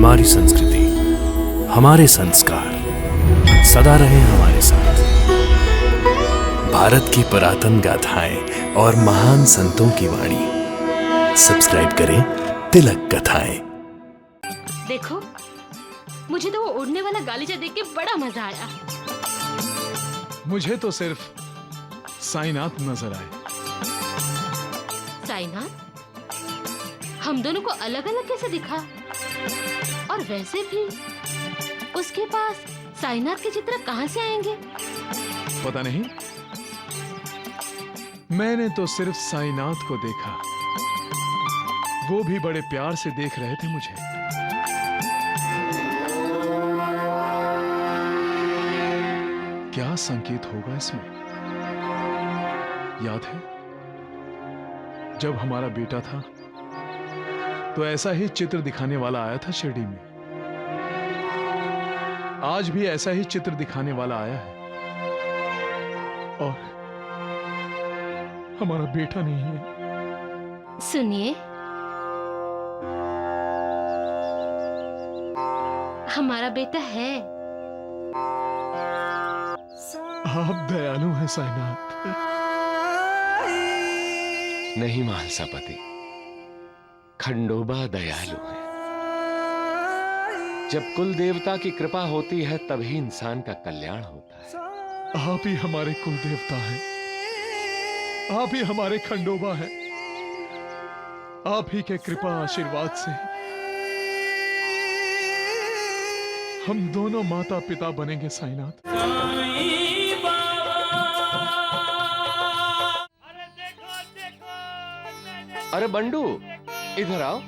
हमारी संस्कृति, हमारे संस्कार सदा रहे हमारे साथ। भारत की पुरातन गाथाएं और महान संतों की वाणी। सब्सक्राइब करें तिलक कथाएं। देखो, मुझे तो वो उड़ने वाला गालीचा देख के बड़ा मजा आया। मुझे तो सिर्फ साईनाथ नजर आए। साईनाथ? हम दोनों को अलग अलग कैसे दिखा? और वैसे भी उसके पास साईनाथ के चित्र कहां से आएंगे? पता नहीं, मैंने तो सिर्फ साईनाथ को देखा। वो भी बड़े प्यार से देख रहे थे मुझे। क्या संकेत होगा इसमें? याद है जब हमारा बेटा था तो ऐसा ही चित्र दिखाने वाला आया था शिरडी में। आज भी ऐसा ही चित्र दिखाने वाला आया है और हमारा बेटा नहीं है। सुनिए, हमारा बेटा है। आप दयालु हैं साईनाथ। नहीं महालसापति, खंडोबा दयालु है। जब कुल देवता की कृपा होती है तभी इंसान का कल्याण होता है। आप ही हमारे कुल देवता हैं, आप ही हमारे खंडोबा हैं। आप ही के कृपा आशीर्वाद से हम दोनों माता पिता बनेंगे साईनाथ। अरे बंडू, इधर आओ।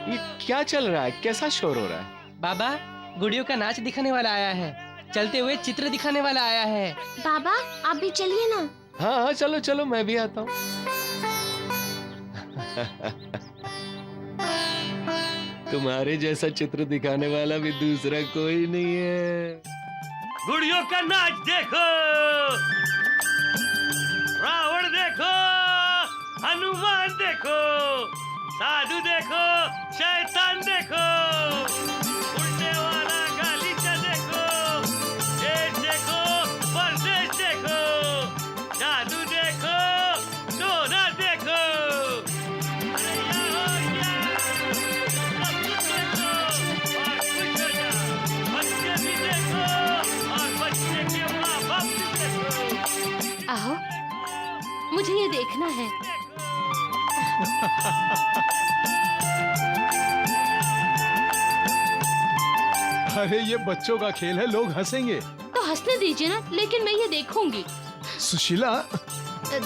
ये क्या चल रहा है? कैसा शोर हो रहा है? बाबा, गुड़ियों का नाच दिखाने वाला आया है। चलते हुए चित्र दिखाने वाला आया है। बाबा, आप भी चलिए ना। हाँ हाँ, चलो चलो, मैं भी आता हूँ। तुम्हारे जैसा चित्र दिखाने वाला भी दूसरा कोई नहीं है। गुड़ियों का नाच देखो, रावण देखो, हनुमान देखो, साधु देखो, शैतान देखो, उड़ने वाला गालीचा देखो, देश देखो, परदेश देखो, जादू देखो, सोना देखो। अरे या हो या, सब कुछ देखो और खुश हो जाओ। बच्चे भी देखो और बच्चे के माँ बाप भी देखो। आओ, मुझे ये देखना है। अरे ये बच्चों का खेल है, लोग हंसेंगे। तो हंसने दीजिए ना, लेकिन मैं ये देखूंगी। सुशीला,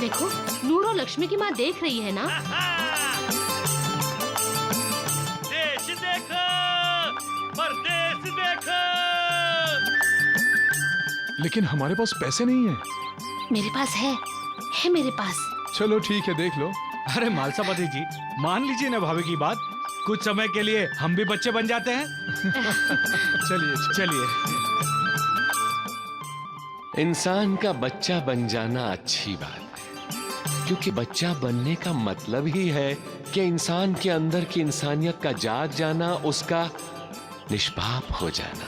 देखो, नूर और लक्ष्मी की माँ देख रही है ना। देश देखो, परदेश देखो। लेकिन हमारे पास पैसे नहीं है। मेरे पास है मेरे पास। चलो ठीक है, देख लो। अरे मालसापति जी, मान लीजिए ना भाभी की बात। कुछ समय के लिए हम भी बच्चे बन जाते हैं। चलिए चलिए। इंसान का बच्चा बन जाना अच्छी बात है, क्योंकि बच्चा बनने का मतलब ही है कि इंसान के अंदर की इंसानियत का जाग जाना, उसका निष्पाप हो जाना।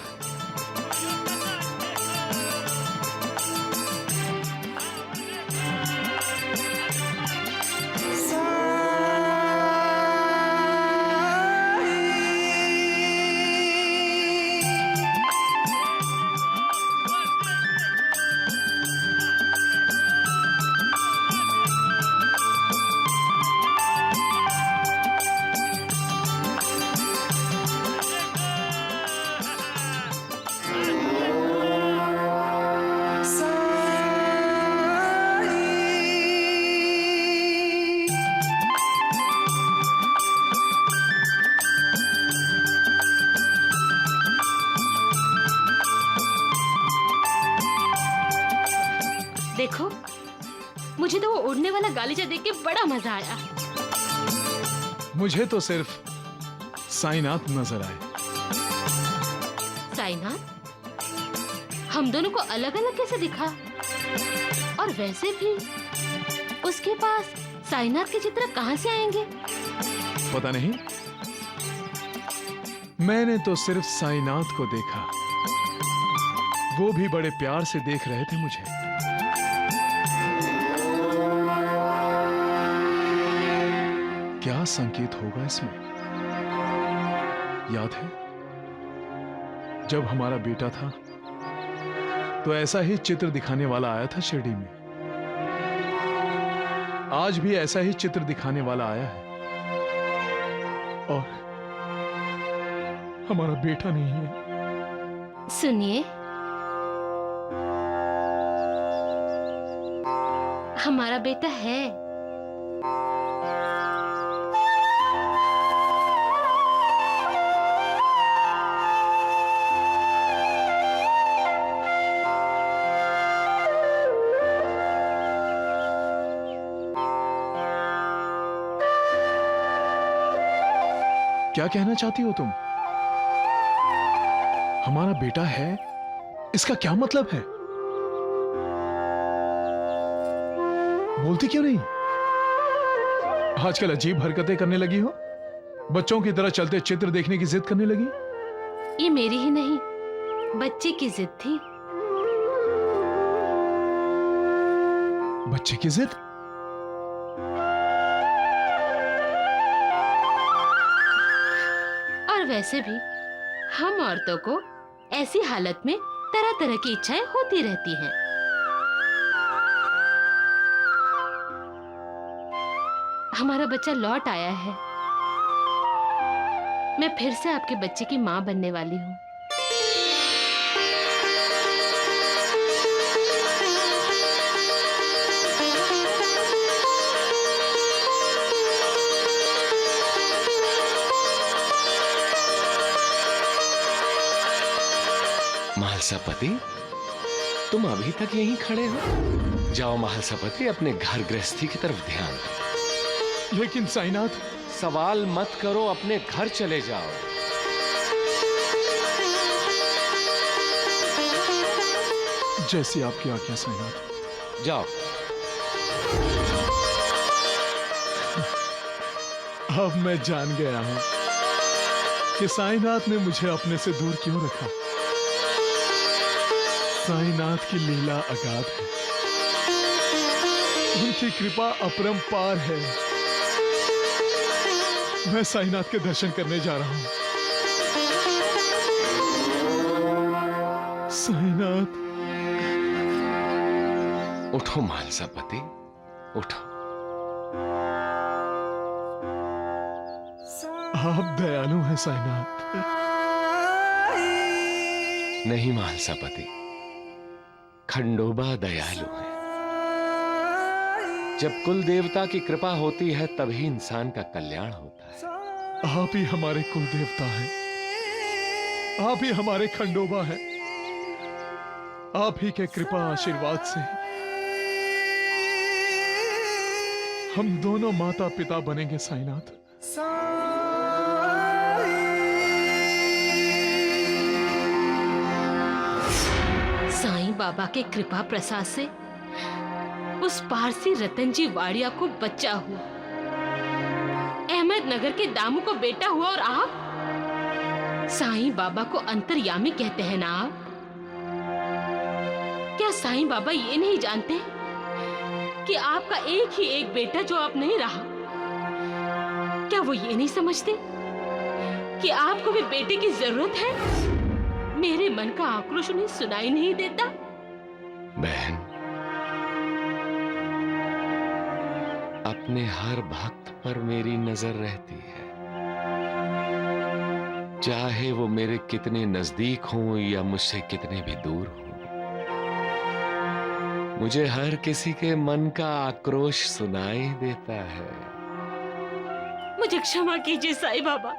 देखो, मुझे तो वो उड़ने वाला गालीचा देख के बड़ा मजा आया। मुझे तो सिर्फ साईनाथ नजर आए। साईनाथ? हम दोनों को अलग अलग कैसे दिखा? और वैसे भी उसके पास साईनाथ के चित्र कहां से आएंगे? पता नहीं, मैंने तो सिर्फ साईनाथ को देखा, वो भी बड़े प्यार से देख रहे थे मुझे। क्या संकेत होगा इसमें? याद है जब हमारा बेटा था तो ऐसा ही चित्र दिखाने वाला आया था शिरडी में। आज भी ऐसा ही चित्र दिखाने वाला आया है और हमारा बेटा नहीं है। सुनिए, हमारा बेटा है। क्या कहना चाहती हो तुम? हमारा बेटा है, इसका क्या मतलब है? बोलती क्यों नहीं? आजकल अजीब हरकतें करने लगी हो, बच्चों की तरह चलते चित्र देखने की जिद करने लगी। ये मेरी ही नहीं, बच्चे की जिद थी। बच्चे की जिद? और वैसे भी हम औरतों को ऐसी हालत में तरह तरह की इच्छाएं होती रहती हैं। हमारा बच्चा लौट आया है। मैं फिर से आपके बच्चे की मां बनने वाली हूँ। महालसापति, तुम अभी तक यहीं खड़े हो? जाओ महालसापति, अपने घर गृहस्थी की तरफ ध्यान दो। लेकिन साईनाथ, सवाल मत करो, अपने घर चले जाओ। जैसी आपकी आज्ञा साईनाथ। जाओ। अब मैं जान गया हूं कि साईनाथ ने मुझे अपने से दूर क्यों रखा। साईनाथ की लीला अगाध है, उनकी कृपा अपरंपार है। मैं साईनाथ के दर्शन करने जा रहा हूं। साईनाथ। उठो महालसापति, उठो। आप दयालु हैं साईनाथ। नहीं महालसापति, खंडोबा दयालु है। जब कुल देवता की कृपा होती है तभी इंसान का कल्याण होता है। आप ही हमारे कुल देवता हैं, आप ही हमारे खंडोबा हैं। आप ही के कृपा आशीर्वाद से हम दोनों माता पिता बनेंगे साईनाथ। साईं बाबा के कृपा प्रसाद से उस पारसी रतन जी वाड़िया को बच्चा हुआ, अहमदनगर के दामू को बेटा हुआ, और आप साईं बाबा को अंतर्यामी कहते हैं ना आप? क्या साईं बाबा ये नहीं जानते कि आपका एक ही एक बेटा जो आप नहीं रहा, क्या वो ये नहीं समझते कि आपको भी बेटे की जरूरत है? मेरे मन का आक्रोश उन्हें सुनाई नहीं देता? बहन, अपने हर भक्त पर मेरी नजर रहती है, चाहे वो मेरे कितने नजदीक हों या मुझसे कितने भी दूर हों। मुझे हर किसी के मन का आक्रोश सुनाई देता है। मुझे क्षमा कीजिए साईं बाबा,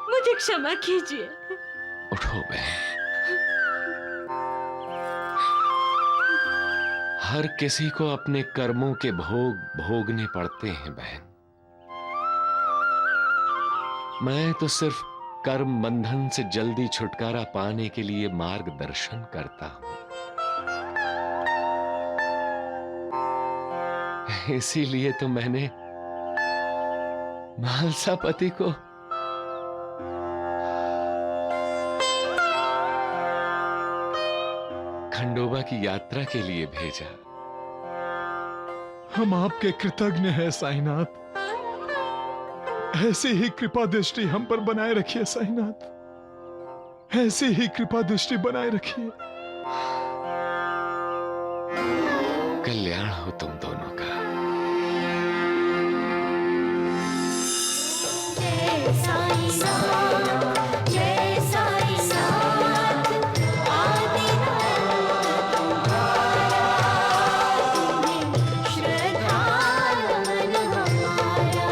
मुझे क्षमा कीजिए। उठो बहन, हर किसी को अपने कर्मों के भोग भोगने पड़ते हैं बहन। मैं तो सिर्फ कर्म बंधन से जल्दी छुटकारा पाने के लिए मार्गदर्शन करता हूं। इसीलिए तो मैंने महालसापति को खंडोबा की यात्रा के लिए भेजा। हम आपके कृतज्ञ हैं साईनाथ। ऐसे ही कृपा दृष्टि हम पर बनाए रखिए साईनाथ, ऐसे ही कृपा दृष्टि बनाए रखिए। कल्याण हो तुम दोनों का। जय साईं नाथ, जय साईं नाथ, आदिनाथ तुम्हारा, तुम्हें श्रद्धा मन हमारा।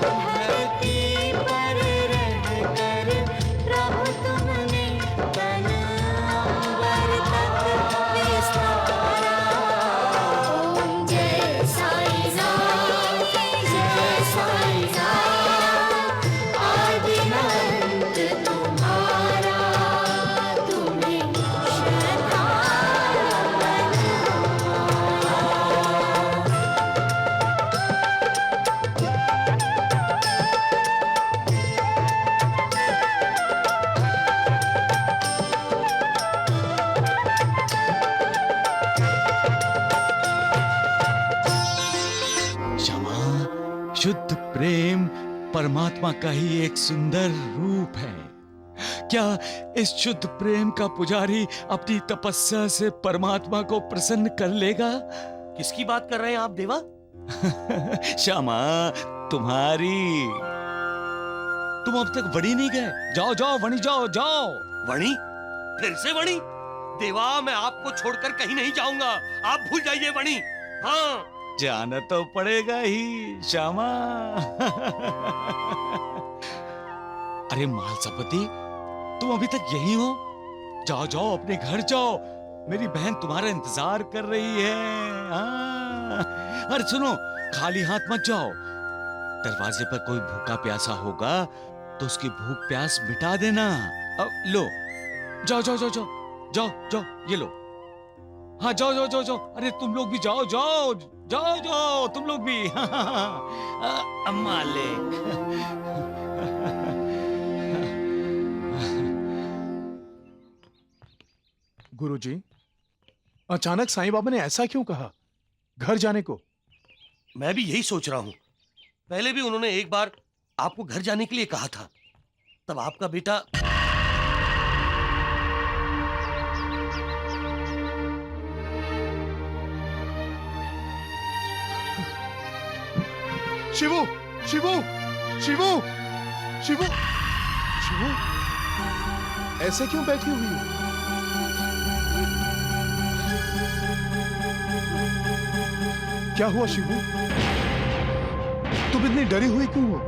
धरती पर रहकर प्रभु तुमने तन अंबर तक विस्तारा। ओम जय साईं नाथ, जय साईं नाथ, आदिनाथ तुम्हारा, तुम्हें श्रद्धा मन क्षमा, शुद्ध प्रेम परमात्मा का ही एक सुंदर रूप है। क्या इस शुद्ध प्रेम का पुजारी अपनी तपस्या से परमात्मा को प्रसन्न कर लेगा? किसकी बात कर रहे हैं आप देवा? क्षमा तुम्हारी। तुम अब तक वणी नहीं गए? जाओ जाओ वणी जाओ जाओ। वणी? फिर से वणी? देवा मैं आपको छोड़कर कहीं नहीं जाऊंगा, आप भूल जाइए वणी। हाँ जाना तो पड़ेगा ही श्यामा। अरे मालसापति, तुम अभी तक यही हो? जाओ जाओ अपने घर जाओ, मेरी बहन तुम्हारा इंतजार कर रही है। हाँ। अरे सुनो, खाली हाथ मत जाओ। दरवाजे पर कोई भूखा प्यासा होगा तो उसकी भूख प्यास मिटा देना। अब लो, जाओ जाओ जाओ जाओ जाओ जाओ, ये लो। हाँ जाओ जाओ जाओ जाओ। अरे तुम लोग भी जाओ जाओ जाओ जाओ, तुम लोग भी। मालिक। गुरुजी, अचानक साईं बाबा ने ऐसा क्यों कहा घर जाने को? मैं भी यही सोच रहा हूँ। पहले भी उन्होंने एक बार आपको घर जाने के लिए कहा था, तब आपका बेटा शिवू शिवू शिवू शिवू शिवू, ऐसे क्यों बैठी हुई हो? क्या हुआ शिवू? तुम इतनी डरी हुई क्यों हो?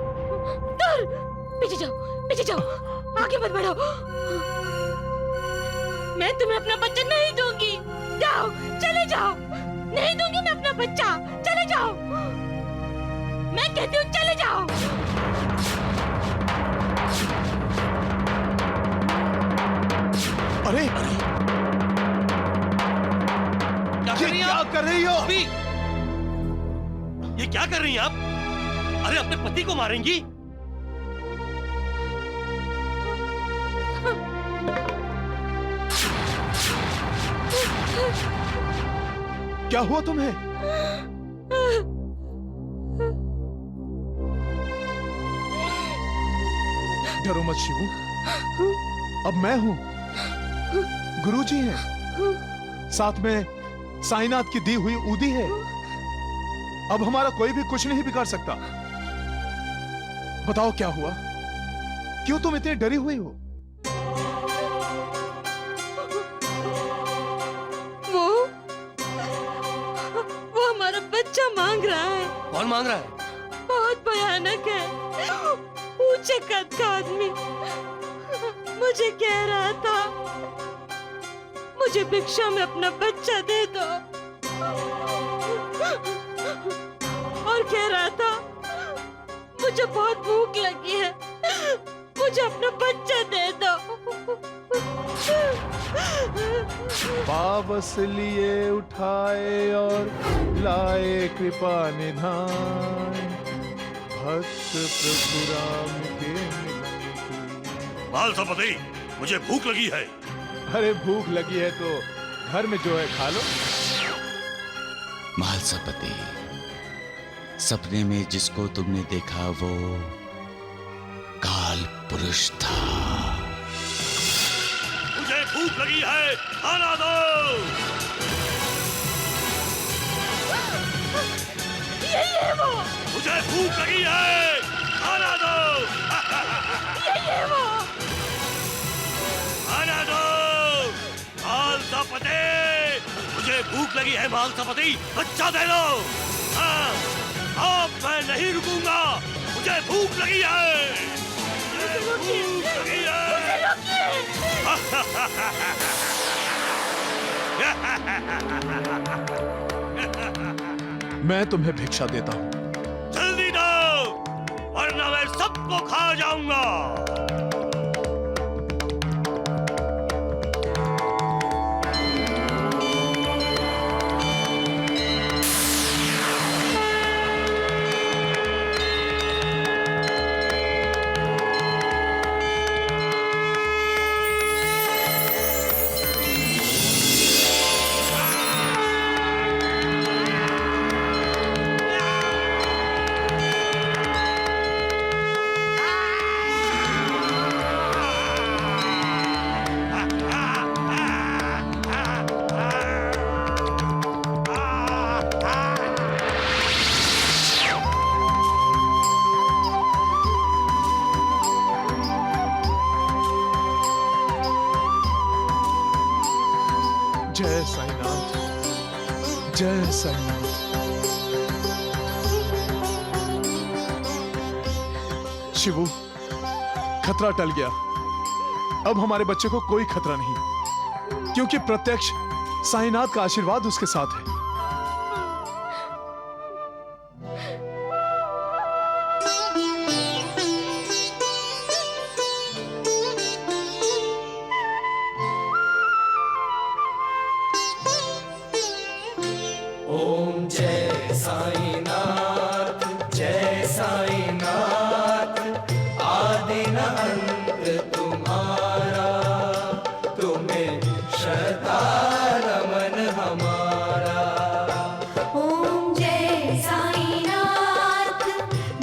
दूर! पीछे जाओ, पीछे जाओ, आगे मत बढ़ो। मैं तुम्हें अपना बच्चा नहीं दूंगी। जाओ, चले जाओ। नहीं दूंगी मैं अपना बच्चा, चले जाओ। मैं कहती हूँ चले जाओ। अरे क्या कर रही हैं आप? क्या कर रही हो? अभी ये क्या कर रही हैं आप? अरे अपने पति को मारेंगी? क्या हुआ तुम्हें? डरो मत शिवू, अब मैं हूं, गुरुजी हैं, साथ में साईनाथ की दी हुई ऊदी है। अब हमारा कोई भी कुछ नहीं बिगाड़ सकता। बताओ क्या हुआ? क्यों तुम इतनी डरी हुई हो? वो हमारा बच्चा मांग रहा है। कौन मांग रहा है? बहुत भयानक है, ऊंचे कद का आदमी। मुझे कह रहा था मुझे भिक्षा में अपना बच्चा दे दो, और कह रहा था मुझे बहुत भूख लगी है, मुझे अपना बच्चा दे दो। पावस लिए उठाए और लाए कृपा निधान, भक्त प्रभु राम के मिलन की। मालसापति, मुझे भूख लगी है। अरे भूख लगी है तो घर में जो है खा लो। महालसापति, सपने में जिसको तुमने देखा वो काल पुरुष था। मुझे भूख लगी है, खाना दो। यही है वो, मुझे भूख लगी है, खाना दो। यही है वो। खाना दो महालसापति, मुझे भूख लगी है महालसापति, बच्चा दे लो। हाँ, अब मैं नहीं रुकूंगा, मुझे भूख लगी है, मुझे भूख लगी है। मैं तुम्हें भिक्षा देता हूँ। जल्दी दो, वरना मैं सबको खा जाऊंगा। जय साईनाथ, जय साईनाथ। शिवू, खतरा टल गया। अब हमारे बच्चे को कोई खतरा नहीं, क्योंकि प्रत्यक्ष साईनाथ का आशीर्वाद उसके साथ है। ओम जय साईनाथ, जय साईनाथ, आदि न अंत तुम्हारा, तुम्हें श्रद्धा नमन हमारा। ओम जय साईनाथ,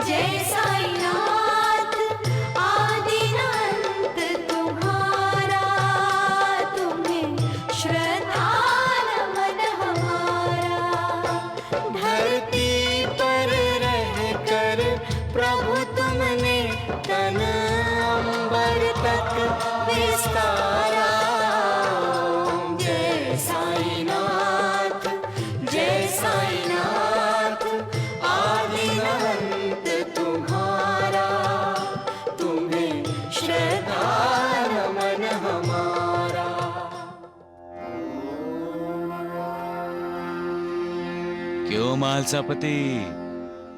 जय साईनाथ, आदि अनंत तुम्हारा, तुम्हें श्रद्धा नमन हमारा। धरती पर रहकर प्रभु तुमने तन अंबर तक विस्तारा। ओम जय साईनाथ, जय साईनाथ, आदि अनंत तुम्हारा, तुम्हें श्रद्धा नमन हमारा। क्यों महालसापति,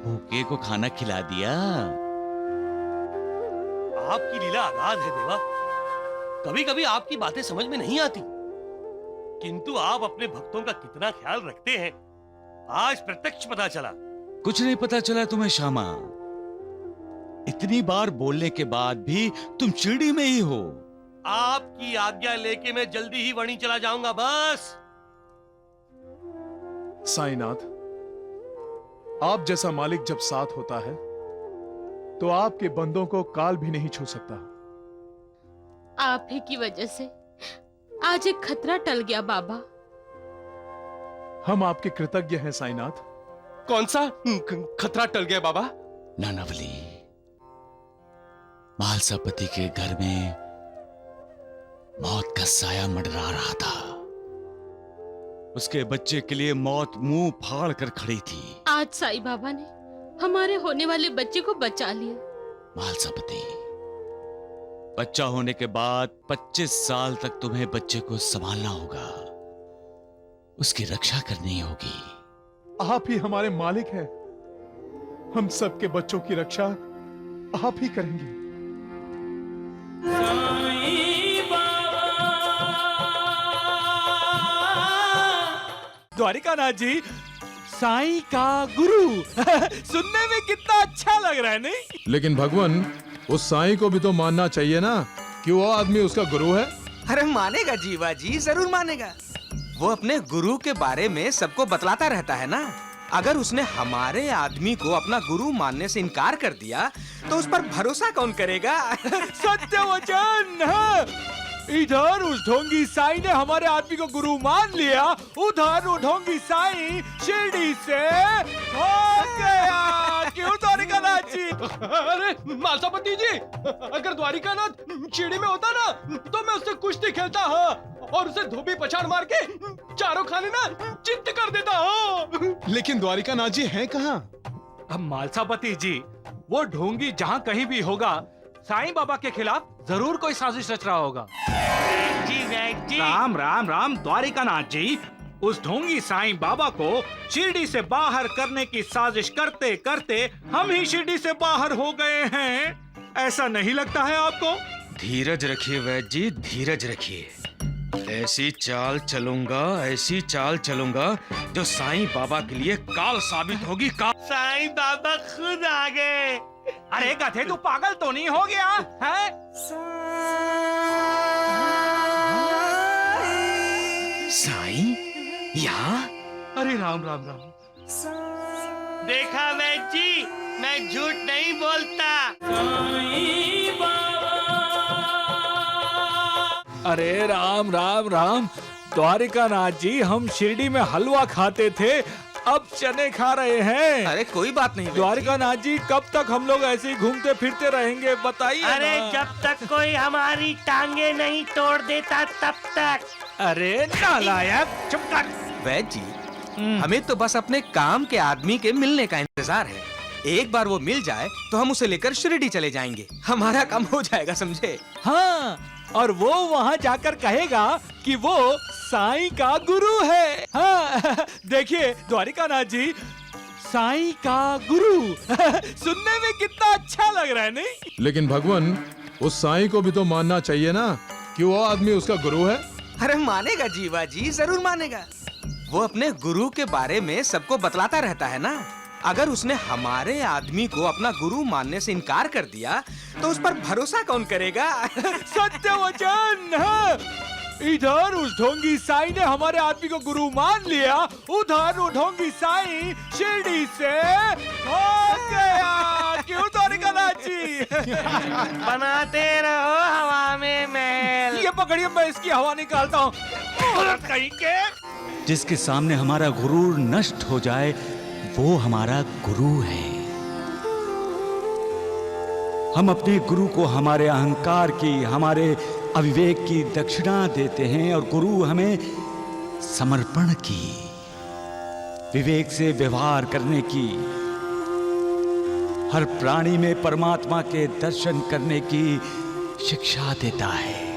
भूखे को खाना खिला दिया? आपकी लीला अगाध है देवा। कभी कभी आपकी बातें समझ में नहीं आती, किंतु आप अपने भक्तों का कितना ख्याल रखते हैं, आज प्रत्यक्ष पता चला। कुछ नहीं पता चला तुम्हें श्यामा? इतनी बार बोलने के बाद भी तुम चिड़ी में ही हो। आपकी आज्ञा लेके मैं जल्दी ही वणी चला जाऊंगा बस। साईनाथ, आप जैसा मालिक जब साथ होता है तो आपके बंदों को काल भी नहीं छू सकता। आप ही की वजह से आज एक खतरा टल गया बाबा। हम आपके कृतज्ञ हैं साईनाथ। कौन सा खतरा टल गया बाबा? नानावली, महालसापति के घर में मौत का साया मंडरा रहा था। उसके बच्चे के लिए मौत मुंह फाड़ कर खड़ी थी। आज साईं बाबा ने हमारे होने वाले बच्चे को बचा लिया। महालसापति, बच्चा होने के बाद 25 साल तक तुम्हें बच्चे को संभालना होगा, उसकी रक्षा करनी होगी। आप ही हमारे मालिक हैं, हम सबके बच्चों की रक्षा आप ही करेंगे। द्वारिकानाथ जी, साईं का गुरु सुनने में कितना अच्छा लग रहा है, नहीं? लेकिन भगवान, उस साईं को भी तो मानना चाहिए ना कि वो आदमी उसका गुरु है। अरे मानेगा जीवा जी, जरूर मानेगा। वो अपने गुरु के बारे में सबको बतलाता रहता है ना। अगर उसने हमारे आदमी को अपना गुरु मानने से इनकार कर दिया तो उस पर भरोसा कौन करेगा? सत्य वचन है। इधर उस ढोंगी साईं ने हमारे आदमी को गुरु मान लिया, उधर वो ढोंगी साईं शिरडी से भाग गया। क्यों द्वारिकानाथ जी? अरे मालसापति जी, अगर द्वारिकानाथ शिरडी में होता ना तो मैं उससे कुश्ती खेलता और उसे धोबी पछाड़ मार के चारों खाने ना चित्त कर देता। लेकिन द्वारिकानाथ जी हैं कहाँ? अब मालसापति जी, वो ढोंगी जहाँ कहीं भी होगा, साईं बाबा के खिलाफ जरूर कोई साजिश रच रहा होगा। जी राम राम राम द्वारिकानाथ जी, उस ढोंगी साईं बाबा को शिरडी से बाहर करने की साजिश करते करते हम ही शिरडी से बाहर हो गए हैं। ऐसा नहीं लगता है आपको? धीरज रखिए वैद्य जी, धीरज रखिए। ऐसी चाल चलूंगा जो साईं बाबा के लिए काल साबित होगी। साईं बाबा खुद आ गए। अरे गधे, तू पागल तो नहीं हो गया है? साईं यहाँ? अरे राम राम राम। देखा वैद्य जी, मैं झूठ नहीं बोलता। अरे राम राम राम। द्वारिकानाथ जी, हम शिरडी में हलवा खाते थे, अब चने खा रहे हैं। अरे कोई बात नहीं द्वारिकानाथ जी, कब तक हम लोग ऐसे ही घूमते फिरते रहेंगे बताइए? अरे जब तक कोई हमारी टांगे नहीं तोड़ देता तब तक। अरे नालायक, चुप कर। वैद्य जी, हमें तो बस अपने काम के आदमी के मिलने का इंतजार है। एक बार वो मिल जाए तो हम उसे लेकर शिरडी चले जाएंगे, हमारा काम हो जाएगा, समझे? हाँ, और वो वहाँ जाकर कहेगा कि वो साईं का गुरु है। हाँ, देखिए द्वारिकानाथ जी, साईं का गुरु सुनने में कितना अच्छा लग रहा है, नहीं? लेकिन भगवान, उस साईं को भी तो मानना चाहिए ना कि वो आदमी उसका गुरु है। अरे मानेगा जीवा जी, जरूर मानेगा। वो अपने गुरु के बारे में सबको बतलाता रहता है ना। अगर उसने हमारे आदमी को अपना गुरु मानने से इनकार कर दिया तो उस पर भरोसा कौन करेगा? सत्य वचन है। इधर उस ढोंगी साईं ने हमारे आदमी को गुरु मान लिया, उधर वो ढोंगी साईं शिरडी से भाग गया। क्यों द्वारिकानाथ जी? बनाते रहो हवा में महल। ये पकड़िए, मैं इसकी हवा निकालता हूँ। कहीं के जिसके सामने हमारा गुरूर नष्ट हो जाए वो हमारा गुरु है। हम अपने गुरु को हमारे अहंकार की, हमारे अविवेक की दक्षिणा देते हैं और गुरु हमें समर्पण की, विवेक से व्यवहार करने की, हर प्राणी में परमात्मा के दर्शन करने की शिक्षा देता है।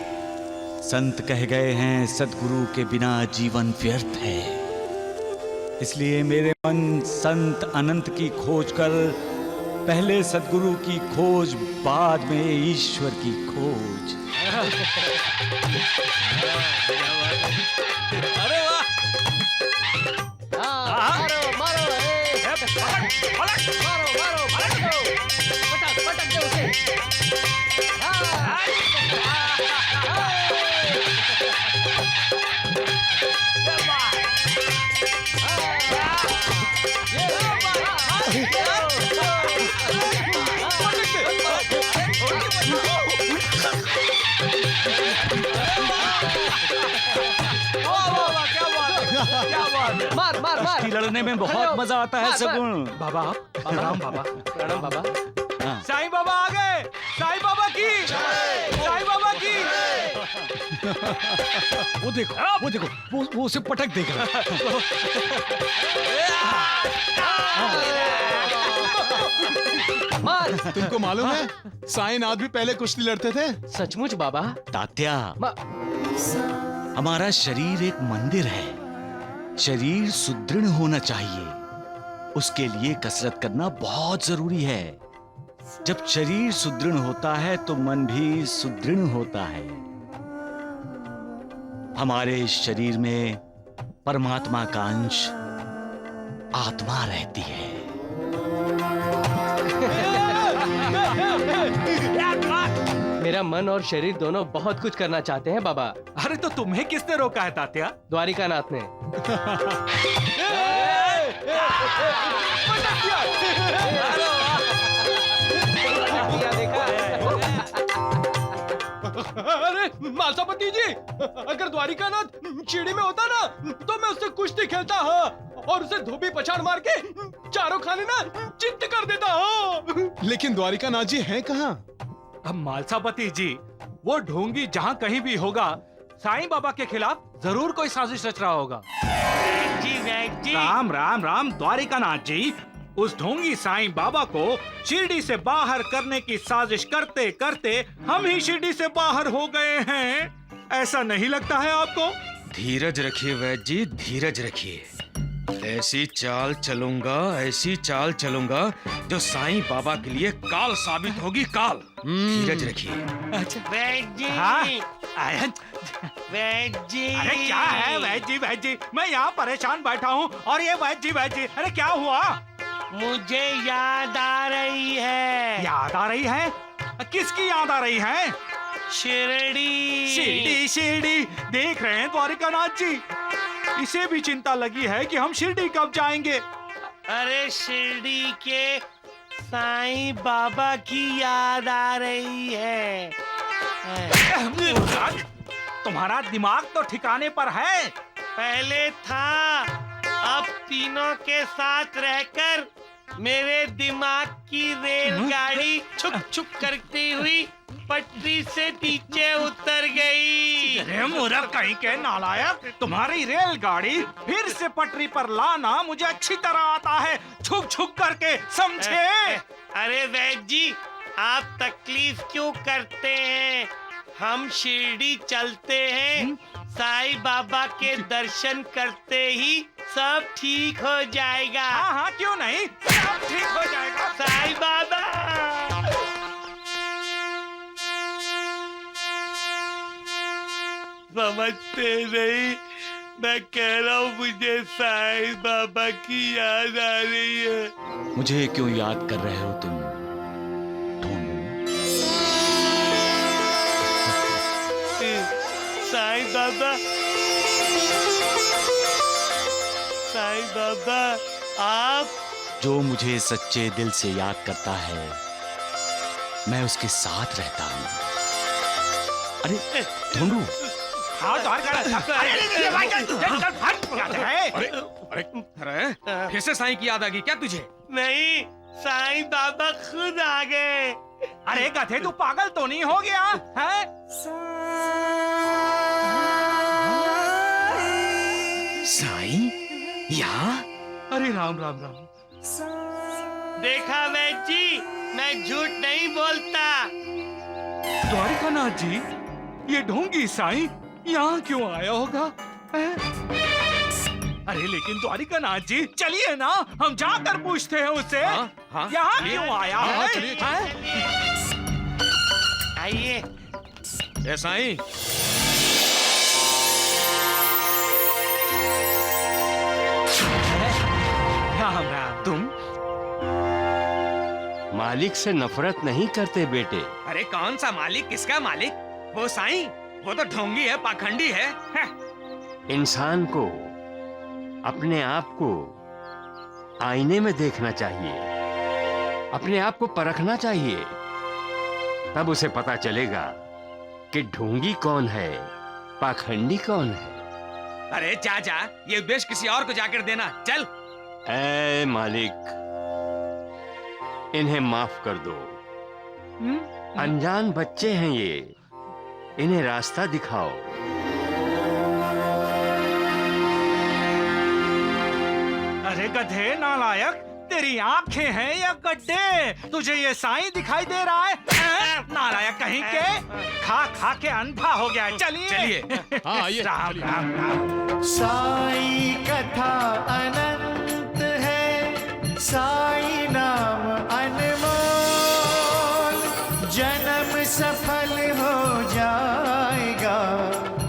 संत कह गए हैं, सद्गुरु के बिना जीवन व्यर्थ है। इसलिए मेरे मन संत अनंत की खोज कर, पहले सद्गुरु की खोज, बाद में ईश्वर की खोज। अरे वाह! मारो मारो, पटक दे उसे। मार मार मार। कुश्ती लड़ने में बहुत मजा आता है सगुण। बाबा, प्रणाम बाबा। प्रणाम बाबा। साईं बाबा आ गए। साईं बाबा की, साईं बाबा की। वो देखो, वो उसे पटक देगा। मार। तुमको मालूम है, साईंनाथ भी पहले कुश्ती लड़ते थे। सचमुच बाबा? तात्या, हमारा शरीर एक मंदिर है। शरीर सुदृढ़ होना चाहिए, उसके लिए कसरत करना बहुत जरूरी है। जब शरीर सुदृढ़ होता है तो मन भी सुदृढ़ होता है। हमारे शरीर में परमात्मा का अंश आत्मा रहती है। मेरा मन और शरीर दोनों बहुत कुछ करना चाहते हैं बाबा। अरे तो तुम्हें किसने रोका है तात्या? द्वारिकानाथ ने। अरे मालसापति जी, अगर द्वारिकानाथ शिरडी में होता ना तो मैं उससे कुश्ती खेलता और उसे धोबी पछाड़ मार के चारों खाने ना चित्त कर देता। लेकिन द्वारिकानाथ जी हैं कहाँ? अब मालसापति जी, वो ढोंगी जहाँ कहीं भी होगा, साईं बाबा के खिलाफ जरूर कोई साजिश रच रहा होगा। राम राम राम द्वारिकानाथ जी, उस ढोंगी साईं बाबा को शिरडी से बाहर करने की साजिश करते करते हम ही शिरडी से बाहर हो गए हैं। ऐसा नहीं लगता है आपको? धीरज रखिए वैद्य जी, धीरज रखिए। ऐसी चाल चलूंगा जो साईं बाबा के लिए काल साबित होगी, काल। धीरज रखिए। अच्छा वैद्य जी, वैद्य जी। अरे क्या है वैद्य जी, मैं यहाँ परेशान बैठा हूँ और ये वैद्य जी, अरे क्या हुआ? मुझे याद आ रही है। याद आ रही है? किसकी याद आ रही है? शिरडी। शिरडी देख रहे हैं द्वारिकानाथ जी, इसे भी चिंता लगी है कि हम शिरडी कब जाएंगे। अरे शिरडी के साईं बाबा की याद आ रही है। तुम्हारा दिमाग तो ठिकाने पर है। पहले था, अब तीनों के साथ रहकर मेरे दिमाग की रेलगाड़ी छुक छुक करती हुई पटरी से नीचे उतर गई। अरे मूर्ख कहीं के नालायक, तुम्हारी रेलगाड़ी फिर से पटरी पर लाना मुझे अच्छी तरह आता है, छुक छुक करके, समझे? अरे वैद्य जी, आप तकलीफ क्यों करते हैं? हम शिरडी चलते हैं, साईं बाबा के दर्शन करते ही सब ठीक हो जाएगा। हाँ हाँ, क्यों नहीं, सब ठीक हो जाएगा। साईं बाबा। समझते नहीं, मैं कह रहा हूँ मुझे साईं बाबा की याद आ रही है। मुझे क्यों याद कर रहे हो तुम? साईं बाबा, साईं बाबा, आप जो मुझे सच्चे दिल से याद करता है, मैं उसके साथ रहता हूँ। अरे ढूंढू। अरे फिर से साईं की याद आ गई क्या तुझे? नहीं, साईं बाबा खुद आ गए। अरे गधे, तू पागल तो नहीं हो गया है? साईं यहाँ? अरे राम राम राम। देखा वैद्य जी, मैं झूठ नहीं बोलता। द्वारिकानाथ जी, ये ढोंगी साईं यहाँ क्यों आया होगा? अरे लेकिन द्वारिकानाथ जी, चलिए ना, हम जाकर पूछते हैं उससे। हाँ, यहाँ क्यों आया है? आइए। ए साईं, राम राम। तुम मालिक से नफरत नहीं करते बेटे। अरे कौन सा मालिक, किसका मालिक? वो साईं, वो तो ढोंगी है, पाखंडी है। इंसान को अपने आप को आईने में देखना चाहिए, अपने आप को परखना चाहिए, तब उसे पता चलेगा कि ढोंगी कौन है, पाखंडी कौन है। अरे जा जा, ये उपदेश किसी और को जाकर देना, चल। ऐ मालिक, इन्हें माफ कर दो। अनजान बच्चे हैं ये, इन्हें रास्ता दिखाओ। अरे गधे नालायक, तेरी आंखें हैं या गड्ढे? तुझे ये साईं दिखाई दे रहा है? नालायक कहीं के, खा खा के अंधा हो गया। चलिए। हाँ, ये राम राम राम। साई कथा अनंत है, साई नाम अनमोल, जन्म सफल हो जाएगा,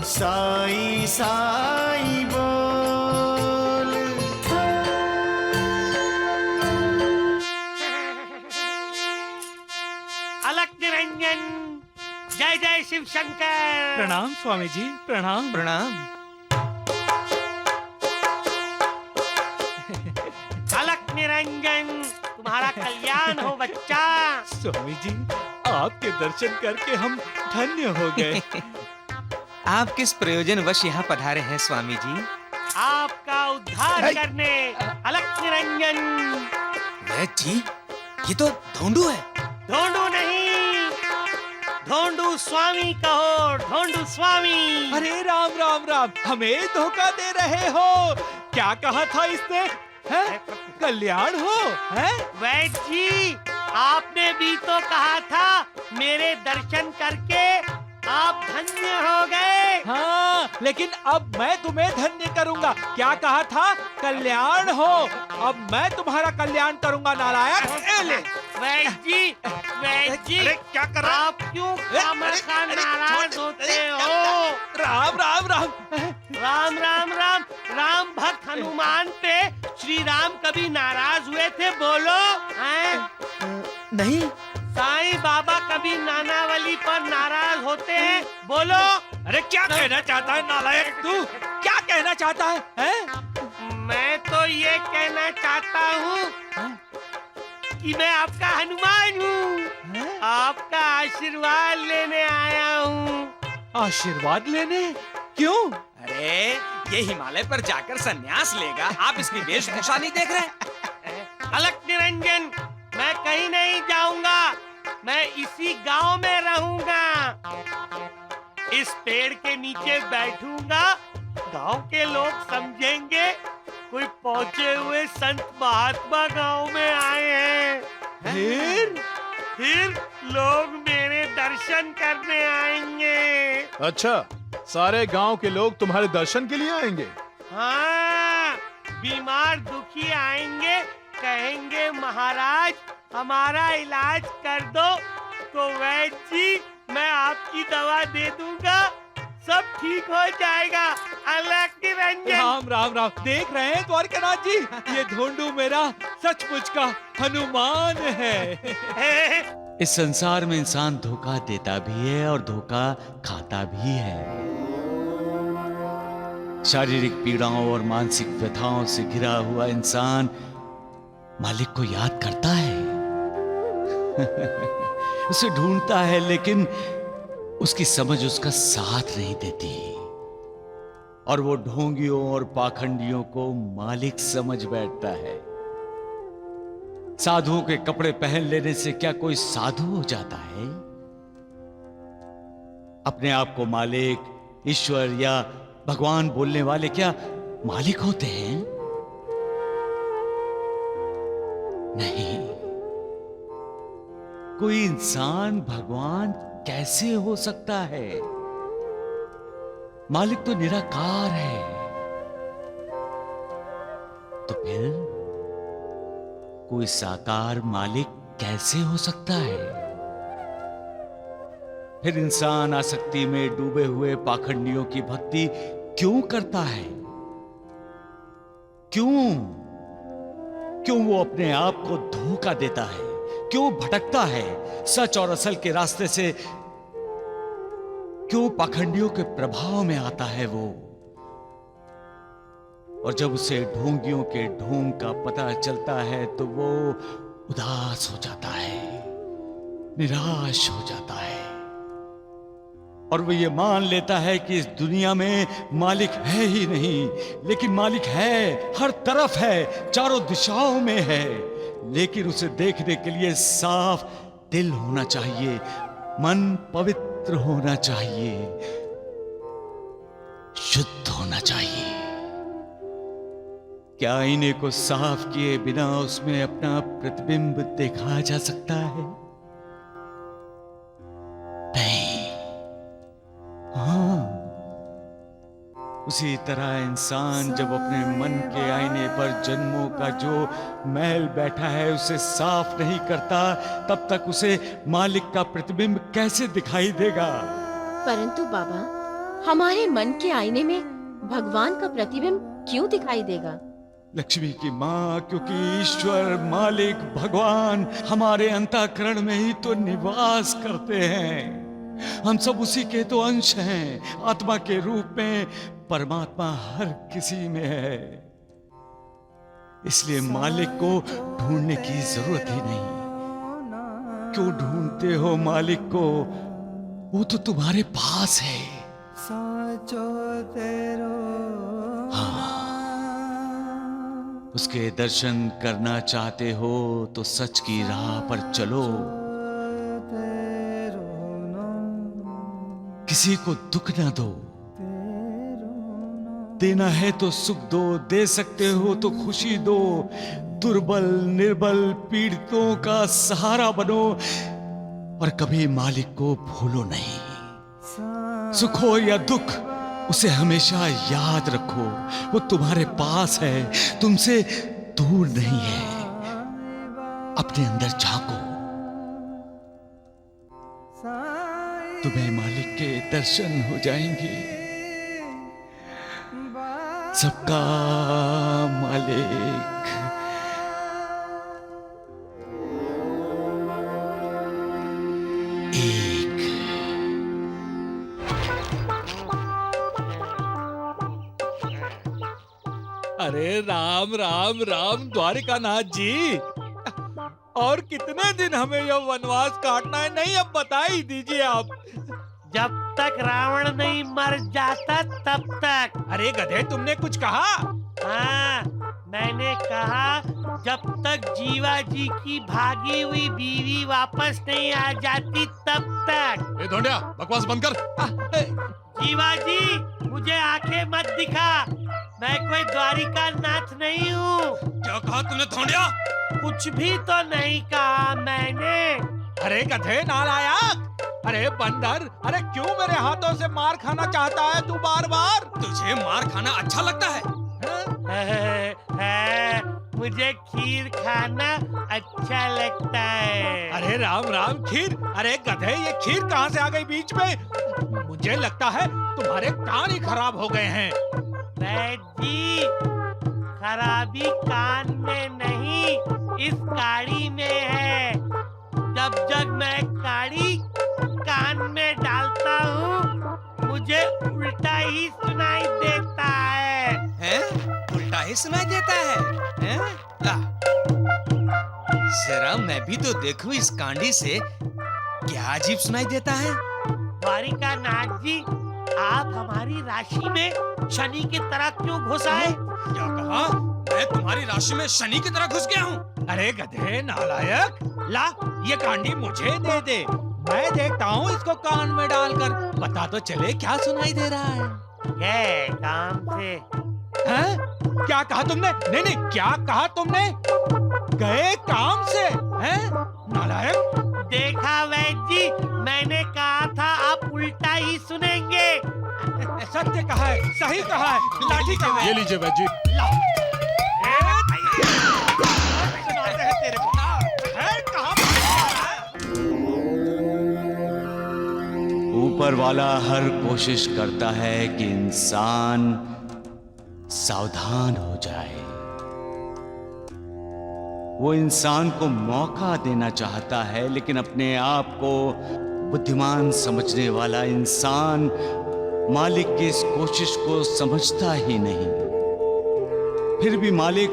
साई साई बोल। अलग निरंजन, जय जय शिव शंकर। प्रणाम स्वामी जी, प्रणाम। प्रणाम। अलख निरंजन, तुम्हारा कल्याण हो बच्चा। स्वामी जी, आपके दर्शन करके हम धन्य हो गए। आप किस प्रयोजनवश यहाँ पधारे हैं स्वामी जी? आपका उद्धार करने। अलख निरंजन। वैद्य जी, ये तो ढोंडू है। ढोंडू नहीं, ढोंडू स्वामी कहो, ढोंडू स्वामी। अरे राम राम राम, हमें धोखा दे रहे हो। क्या कहा था इसने? है? कल्याण हो है? वैद्य जी, आपने भी तो कहा था मेरे दर्शन करके आप धन्य हो गए। हाँ, लेकिन अब मैं तुम्हें धन्य करूंगा। क्या कहा था? कल्याण हो। अब मैं तुम्हारा कल्याण करूंगा नारायण। वैद्य जी, क्या कर रहे? आप क्यों खामखा नाराज होते हो? राम राम राम। राम राम राम। राम भक्त हनुमान पे श्री राम कभी नाराज हुए थे? बोलो। हैं? नहीं। साईं बाबा कभी नानावली पर नाराज होते हैं? बोलो। अरे क्या कहना चाहता है नालायक तू? क्या कहना चाहता है? हैं? मैं तो ये कहना चाहता हूँ कि मैं आपका हनुमान हूँ, आपका आशीर्वाद लेने आया हूँ। आशीर्वाद लेने? क्यों? अरे ये हिमालय पर जाकर संन्यास लेगा, आप इसकी वेशभूषा नहीं देख रहे? अलख निरंजन, मैं कहीं नहीं जाऊंगा, मैं इसी गांव में रहूंगा, इस पेड़ के नीचे बैठूंगा। गांव के लोग समझेंगे कोई पहुंचे हुए संत महात्मा गांव में आए हैं। फिर लोग मेरे दर्शन करने आएंगे। अच्छा, सारे गांव के लोग तुम्हारे दर्शन के लिए आएंगे? हाँ, बीमार दुखी आएंगे, कहेंगे महाराज हमारा इलाज कर दो, तो वैद्य जी मैं आपकी दवा दे दूंगा, सब ठीक हो जाएगा। अलख निरंजन। राम राम राम। देख रहे हैं द्वारकानाथ जी, ये ढोंडू मेरा सचमुच का हनुमान है। इस संसार में इंसान धोखा देता भी है और धोखा खाता भी है। शारीरिक पीड़ाओं और मानसिक व्यथाओं से घिरा हुआ इंसान मालिक को याद करता है, उसे ढूंढता है, लेकिन उसकी समझ उसका साथ नहीं देती और वो ढोंगियों और पाखंडियों को मालिक समझ बैठता है। साधुओं के कपड़े पहन लेने से क्या कोई साधु हो जाता है? अपने आप को मालिक, ईश्वर या भगवान बोलने वाले क्या मालिक होते हैं? नहीं। कोई इंसान भगवान कैसे हो सकता है? मालिक तो निराकार है। तो फिर कोई साकार मालिक कैसे हो सकता है? फिर इंसान आसक्ति में डूबे हुए पाखंडियों की भक्ति क्यों करता है? क्यों वो अपने आप को धोखा देता है? क्यों भटकता है सच और असल के रास्ते से? क्यों पाखंडियों के प्रभाव में आता है वो? और जब उसे ढोंगियों के ढोंग का पता चलता है तो वो उदास हो जाता है, निराश हो जाता है और वो ये मान लेता है कि इस दुनिया में मालिक है ही नहीं, लेकिन मालिक है, हर तरफ है, चारों दिशाओं में है। लेकिन उसे देखने के लिए साफ दिल होना चाहिए, मन पवित्र होना चाहिए, शुद्ध होना चाहिए। क्या आईने को साफ किए बिना उसमें अपना प्रतिबिंब देखा जा सकता है? नहीं। हाँ, उसी तरह इंसान जब अपने मन के आईने पर जन्मों का जो मैल बैठा है उसे साफ नहीं करता, तब तक उसे मालिक का प्रतिबिंब कैसे दिखाई देगा? परंतु बाबा, हमारे मन के आईने में भगवान का प्रतिबिंब क्यों दिखाई देगा? लक्ष्मी की माँ, क्योंकि ईश्वर, मालिक, भगवान हमारे अंतःकरण में ही तो निवास करते हैं। हम सब उसी के तो अंश हैं। आत्मा के रूप में परमात्मा हर किसी में है, इसलिए मालिक को ढूंढने की जरूरत ही नहीं। क्यों ढूंढते हो मालिक को? वो तो तुम्हारे पास है। हाँ, उसके दर्शन करना चाहते हो तो सच की राह पर चलो। किसी को दुख ना दो, देना है तो सुख दो, दे सकते हो तो खुशी दो। दुर्बल निर्बल पीड़ितों का सहारा बनो और कभी मालिक को भूलो नहीं। सुख हो या दुख, उसे हमेशा याद रखो। वो तुम्हारे पास है, तुमसे दूर नहीं है। अपने अंदर झांको, तुम्हें मालिक के दर्शन हो जाएंगे। सबका मालिक। अरे राम राम राम द्वारिकानाथ जी, और कितने दिन हमें यह वनवास काटना है? नहीं, अब बता ही दीजिए आप। जब तक रावण नहीं मर जाता तब तक। अरे गधे, तुमने कुछ कहा? हाँ, मैंने कहा जब तक जीवाजी की भागी हुई बीवी वापस नहीं आ जाती तब तक। ए धोंडिया, बकवास बंद कर। जीवाजी, मुझे आंखें मत दिखा, मैं कोई द्वारिका नाथ नहीं हूँ। क्या कहा तूने धोंडिया? कुछ भी तो नहीं कहा मैंने। अरे गधे नालायक, अरे बंदर, अरे क्यों मेरे हाथों से मार खाना चाहता है तू बार बार? तुझे मार खाना अच्छा लगता है? मुझे खीर खाना अच्छा लगता है। अरे राम राम, खीर? अरे गधे, ये खीर कहाँ से आ गई बीच में? मुझे लगता है तुम्हारे कान ही खराब हो गए हैं। वैद्य जी, खराबी कान में नहीं, इस काड़ी में है। जब मैं काड़ी कान में डालता हूँ, मुझे उल्टा ही सुनाई देता है। हैं? उल्टा ही सुनाई देता है? हैं? जरा मैं भी तो देखूं इस कांडी से क्या अजीब सुनाई देता है। द्वारिका नाथ जी, आप हमारी राशि में शनि की तरह क्यों घुस आए? क्या कहा? मैं तुम्हारी राशि में शनि की तरह घुस गया हूँ? अरे गधे नालायक, ला ये कांडी मुझे दे दे, मैं देखता हूँ इसको कान में डालकर। बता तो चले क्या सुनाई दे रहा है? ये काम से। हैं? क्या कहा तुमने? नहीं नहीं, क्या कहा तुमने? गए काम से? हैं? नालायक। देखा वैद्य जी, मैंने कहा था आप उल्टा ही सुनेंगे। सत्य कहा है, सही कहा है। लाठी कहा है? ये लीजिए वैद्य जी। ला। सुनाते हैं तेरे को। है कहाँ? ऊपर वाला हर कोशिश करता है कि इंसान सावधान हो जाए। वो इंसान को मौका देना चाहता है, लेकिन अपने आप को बुद्धिमान समझने वाला इंसान मालिक की इस कोशिश को समझता ही नहीं। फिर भी मालिक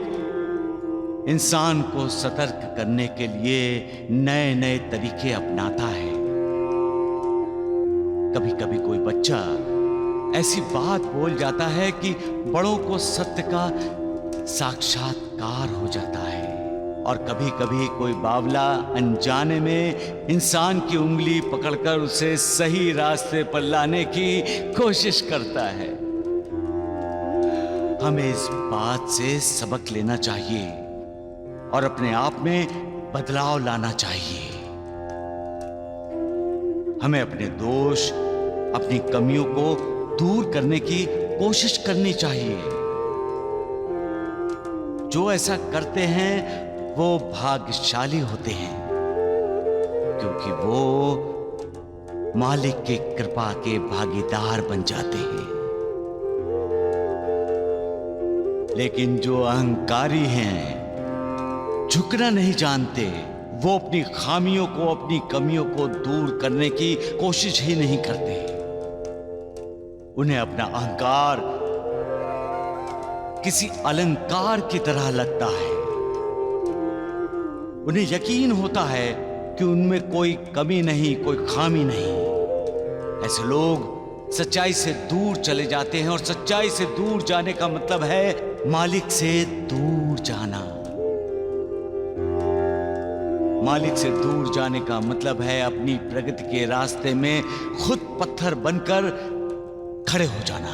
इंसान को सतर्क करने के लिए नए नए तरीके अपनाता है। कभी कभी कोई बच्चा ऐसी बात बोल जाता है कि बड़ों को सत्य का साक्षात्कार हो जाता है, और कभी कभी कोई बावला अनजाने में इंसान की उंगली पकड़कर उसे सही रास्ते पर लाने की कोशिश करता है। हमें इस बात से सबक लेना चाहिए और अपने आप में बदलाव लाना चाहिए। हमें अपने दोष, अपनी कमियों को दूर करने की कोशिश करनी चाहिए। जो ऐसा करते हैं वो भाग्यशाली होते हैं, क्योंकि वो मालिक की कृपा के भागीदार बन जाते हैं। लेकिन जो अहंकारी हैं, झुकना नहीं जानते, वो अपनी खामियों को, अपनी कमियों को दूर करने की कोशिश ही नहीं करते। उन्हें अपना अहंकार किसी अलंकार की तरह लगता है। उन्हें यकीन होता है कि उनमें कोई कमी नहीं, कोई खामी नहीं। ऐसे लोग सच्चाई से दूर चले जाते हैं, और सच्चाई से दूर जाने का मतलब है मालिक से दूर जाना। मालिक से दूर जाने का मतलब है अपनी प्रगति के रास्ते में खुद पत्थर बनकर खड़े हो जाना।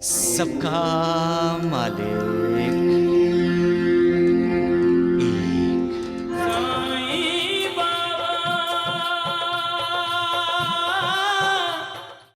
सबका मालिक